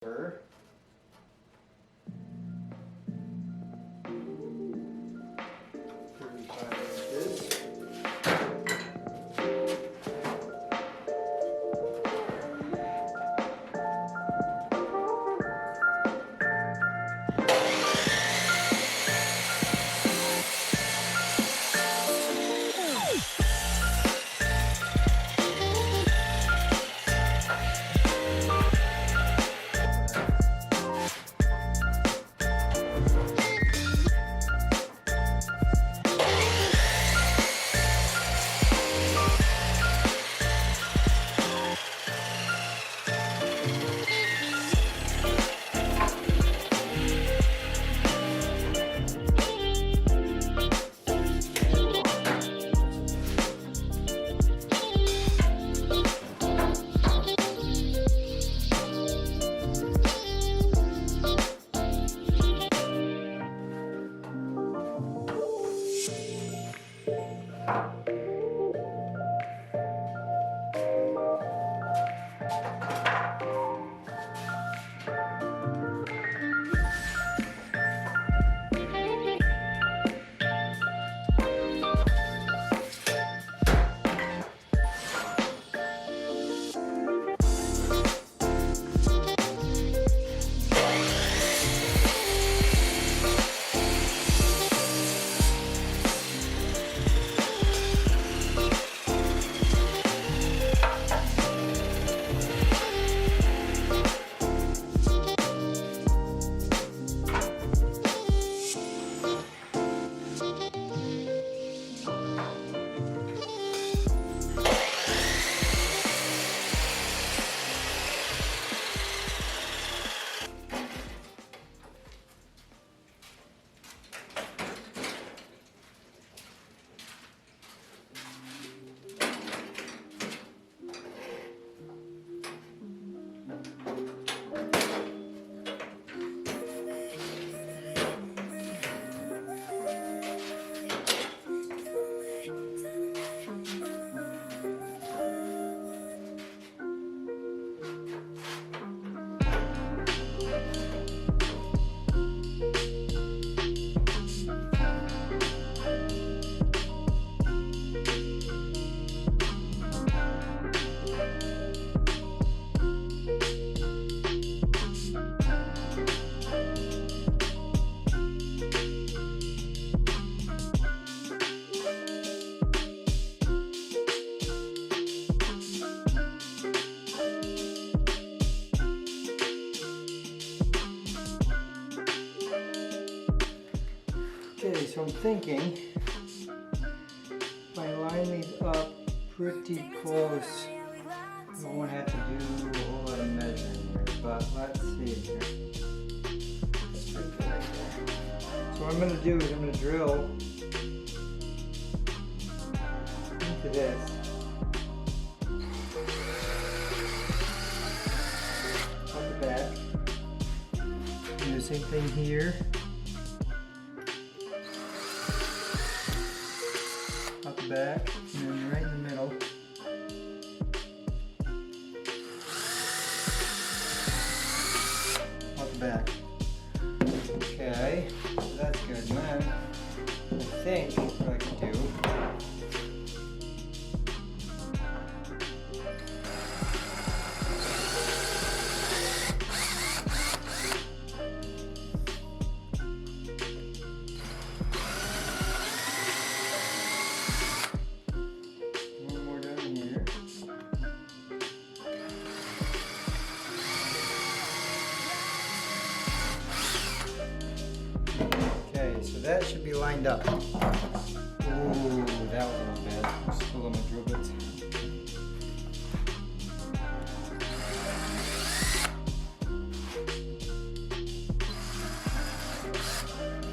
Her. Okay, so I'm thinking if I line these up pretty close, I won't have to do a whole lot of measuring here, but let's see here. That's pretty good right there. So what I'm going to do is I'm going to drill into this. Up the back. Do the same thing here. Out the back, and then right in the middle. Out the back. Okay, so that's good. And then I think what I can do that should be lined up. Ooh, that was a little bad. Just pull on my drill bits.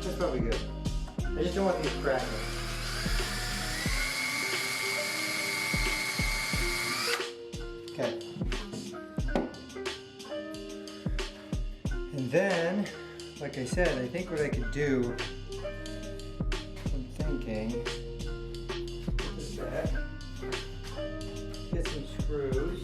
That's probably good. I just don't want these cracking. Okay. And then, like I said, I think what I could do, put this back, get some screws.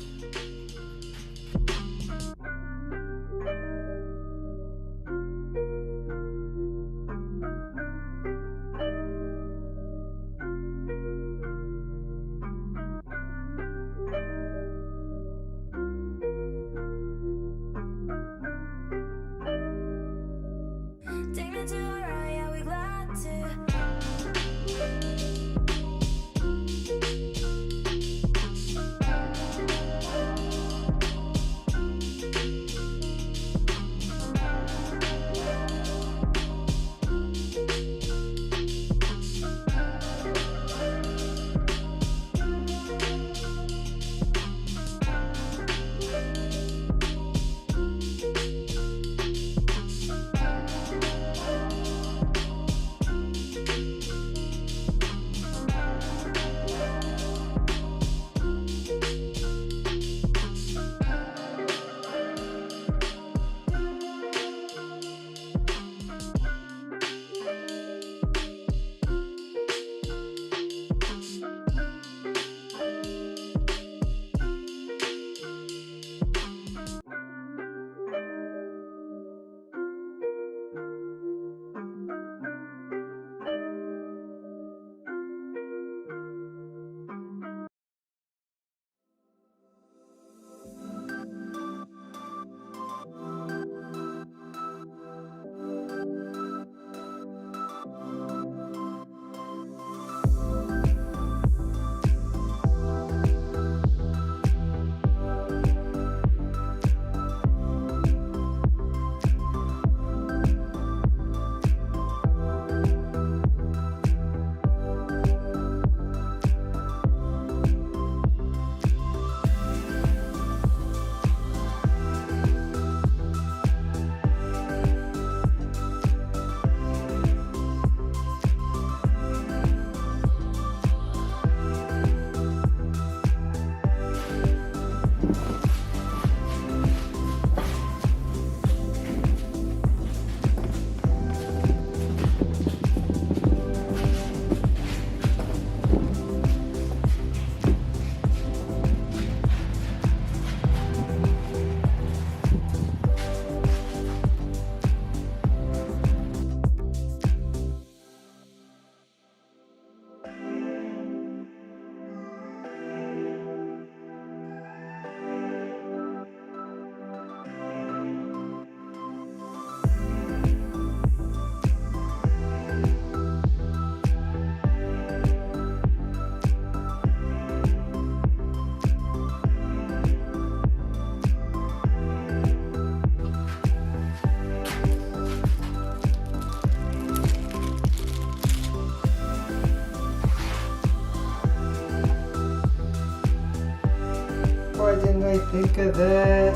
think of that?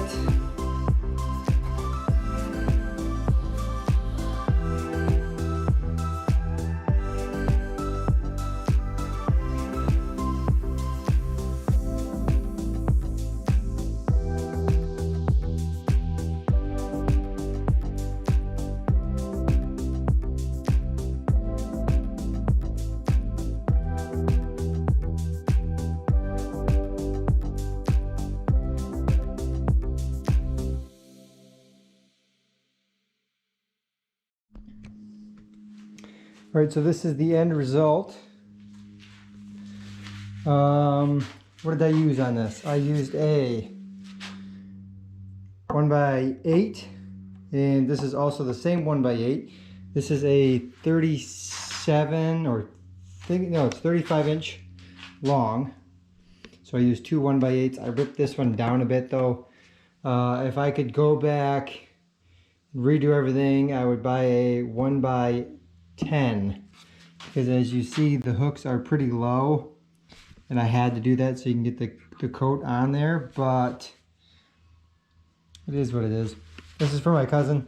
All right, so this is the end result. What did I use on this? I used a 1x8, and this is also the same 1x8. This is a 37 or it's 35 inch long. So I used two 1x8s. I ripped this one down a bit though. If I could go back and redo everything, I would buy a 1x10, because as you see, the hooks are pretty low, and I had to do that so you can get the coat on there, but it is what it is. This is for my cousin.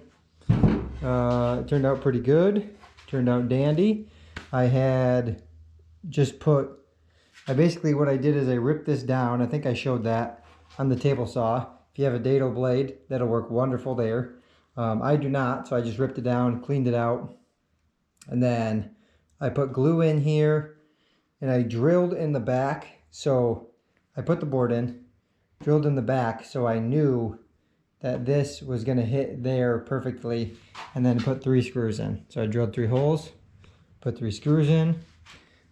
It turned out pretty good. Turned out dandy. I basically what I did is I ripped this down. I think I showed that on the table saw. If you have a dado blade, that'll work wonderful there. I do not, so I just ripped it down, cleaned it out, and then I put glue in here, and I drilled in the back. So I put the board in, drilled in the back, so I knew that this was going to hit there perfectly, and then put 3 screws in. So I drilled 3 holes, put 3 screws in.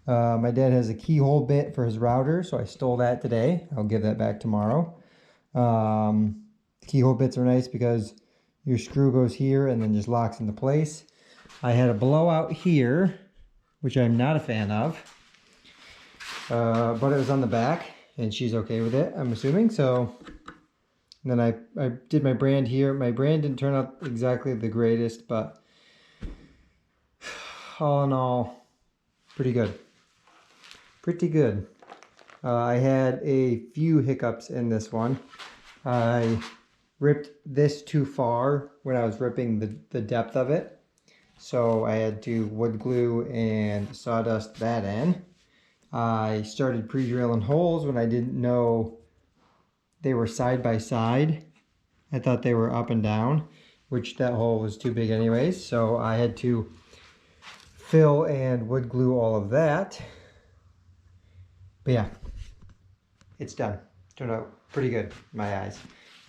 My dad has a keyhole bit for his router, so I stole that today. I'll give that back tomorrow. Keyhole bits are nice because your screw goes here and then just locks into place. I had a blowout here, which I'm not a fan of, but it was on the back, and she's okay with it, I'm assuming. So and then I did my brand here. My brand didn't turn out exactly the greatest, but all in all, pretty good. Pretty good. I had a few hiccups in this one. I ripped this too far when I was ripping the depth of it. So I had to wood glue and sawdust that in. I started pre-drilling holes when I didn't know they were side by side. I thought they were up and down, which that hole was too big anyways. So I had to fill and wood glue all of that. But yeah, it's done. Turned out pretty good in my eyes.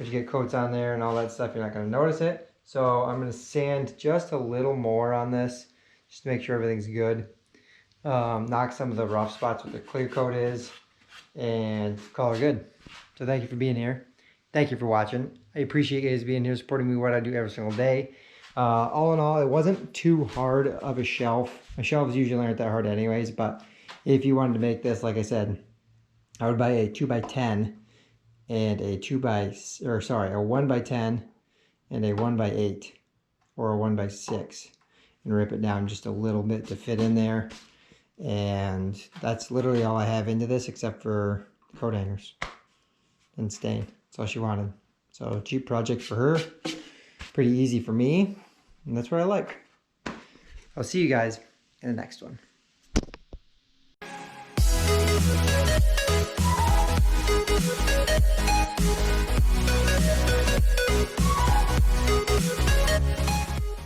If you get coats on there and all that stuff, you're not going to notice it. So I'm going to sand just a little more on this, just to make sure everything's good. Knock some of the rough spots where the clear coat is, and call her good. So thank you for being here. Thank you for watching. I appreciate you guys being here, supporting me what I do every single day. All in all, it wasn't too hard of a shelf. My shelves usually aren't that hard anyways, but if you wanted to make this, like I said, I would buy a 2x10 and a 1x10 and a 1x8 or a 1x6, and rip it down just a little bit to fit in there. And that's literally all I have into this, except for coat hangers and stain. That's all she wanted. So cheap project for her, pretty easy for me, and that's what I like. I'll see you guys in the next one.